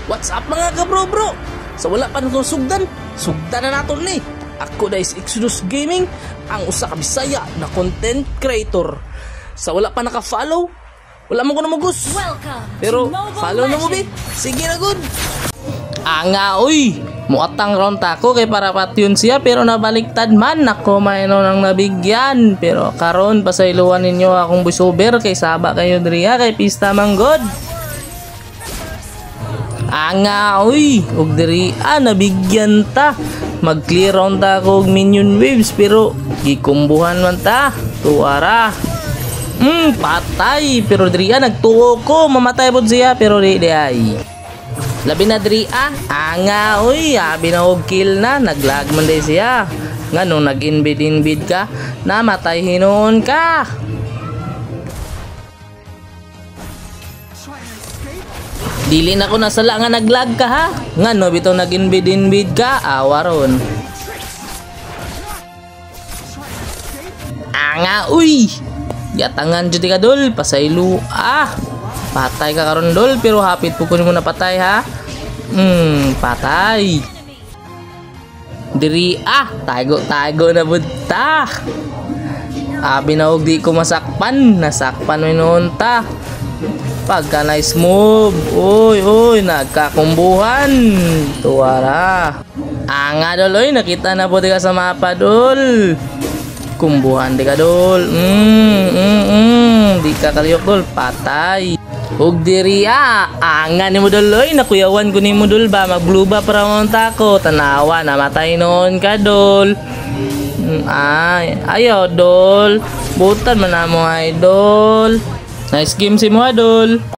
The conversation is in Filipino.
What's up mga kabro-bro? Sa wala pa natong sugdan na naton ni. Ako na is Exodus Gaming, ang usa ka Bisaya na content creator. Sa wala pa naka-follow, wala mo ko na magus. Pero follow na mo bi. Sige na good. Anga oy, muatang round tako kay para patyon siya pero nabaliktad man. Ako mayroon nang nabigyan. Pero karon pasayloan ninyo akong voiceover kay saba kayo diriya kay pista manggod. Anga oy, og diri nabigyan ta. Mag-clear round ta og minion waves pero gikumbuhan man ta. Tuara. Patay pero diri nagtuo ko mamatay pod siya pero di ay. Labi na diri anga oy, abi na og kill na, naglag man day siya. Ngano nag-invade ka, namatay hinuon ka. Dili na ko nasala nga naglag ka ha. Ngano bitaw nag-invade ka, awaron. Anga uy. Yatangan jud ka dol, pasaylo patay ka karon dol pero hapit po kunin mo na patay ha. Patay. Diri tago na budta. Abi na og di ko masakpan, nasakpan mo noon ta. Pagka nice move. Oy, nagkakumbuhan. Tuwara. Anga dol, oy, nakita na po ka sa mapa dol. Kumbuhan di ka dol. Di ka kaliyok dol, patay. Ug diri anga ni mo dol, oy, nakuyawan ko ni mo dol ba, mag-blue ba para mo tako, tanawa, namatay noon ka dol. Ayaw dol. Butan man na mo idol. Nice game si mo idol.